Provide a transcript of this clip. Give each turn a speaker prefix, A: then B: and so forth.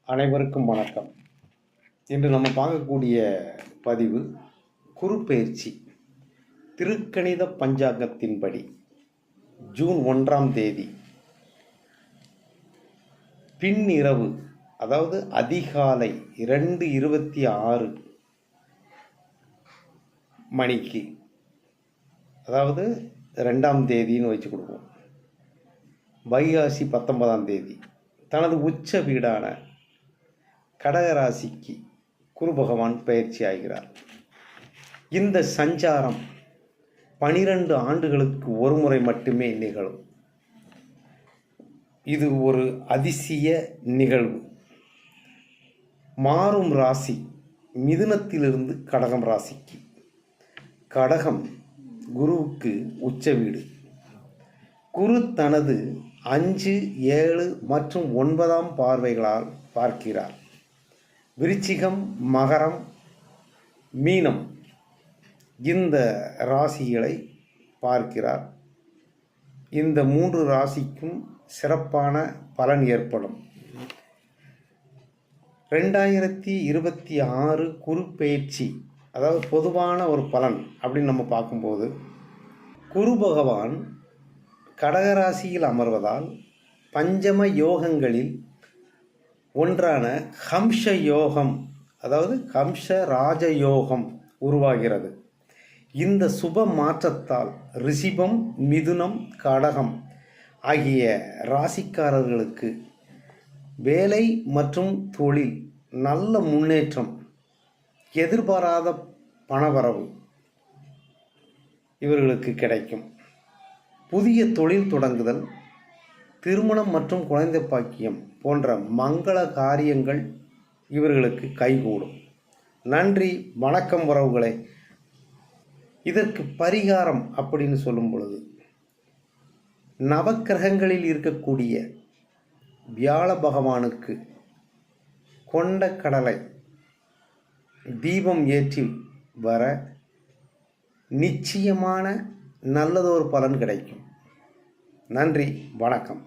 A: அனைவருக்கும் வணக்கம். இன்று நம்ம பார்க்கக்கூடிய பதிவு குரு பெயர்ச்சி. திருக்கணித பஞ்சாங்கத்தின்படி ஜூன் 1ஆம் தேதி பின்னிரவு, அதாவது அதிகாலை 2:26 மணிக்கு, அதாவது 2ஆம் தேதின்னு வச்சு கொடுப்போம், வைகாசி 19ஆம் தேதி தனது உச்ச வீடான கடகராசிக்கு குரு பகவான் பயிற்சி ஆகிறார். இந்த சஞ்சாரம் 12 ஆண்டுகளுக்கு ஒரு முறை மட்டுமே நிகழும். இது ஒரு அதிசய நிகழ்வு. மாறும் ராசி மிதுனத்திலிருந்து கடகம் ராசிக்கு. கடகம் குருவுக்கு உச்ச வீடு. குரு தனது 5, 7 மற்றும் 9ஆம் பார்வைகளால் பார்க்கிறார். விருச்சிகம், மகரம், மீனம் இந்த ராசிகளை பார்க்கிறார். இந்த 3 ராசிக்கும் சிறப்பான பலன் ஏற்படும். 2026 குரு பெயர்ச்சி, அதாவது பொதுவான ஒரு பலன் அப்படின்னு நம்ம பார்க்கும்போது, குரு பகவான் கடகராசியில் அமர்வதால் பஞ்சம யோகங்களில் ஒன்றான ஹம்ச யோகம், அதாவது ஹம்ச ராஜயோகம் உருவாகிறது. இந்த சுப மாற்றத்தால் ரிஷிபம், மிதுனம், கடகம் ஆகிய ராசிக்காரர்களுக்கு வேலை மற்றும் தொழில் நல்ல முன்னேற்றம், எதிர்பாராத பணவரவு இவர்களுக்கு கிடைக்கும். புதிய தொழில் தொடங்குதல், திருமணம் மற்றும் குழந்தை பாக்கியம் போன்ற மங்கள காரியங்கள் இவர்களுக்கு கைகூடும். நன்றி, வணக்கம் உறவுகளை. இதற்கு பரிகாரம் அப்படின்னு சொல்லும் பொழுது, நவக்கிரகங்களில் இருக்கக்கூடிய வியாழ பகவானுக்கு கொண்ட கடலை தீபம் ஏற்றி வர நிச்சயமான நல்லதொரு பலன் கிடைக்கும். நன்றி, வணக்கம்.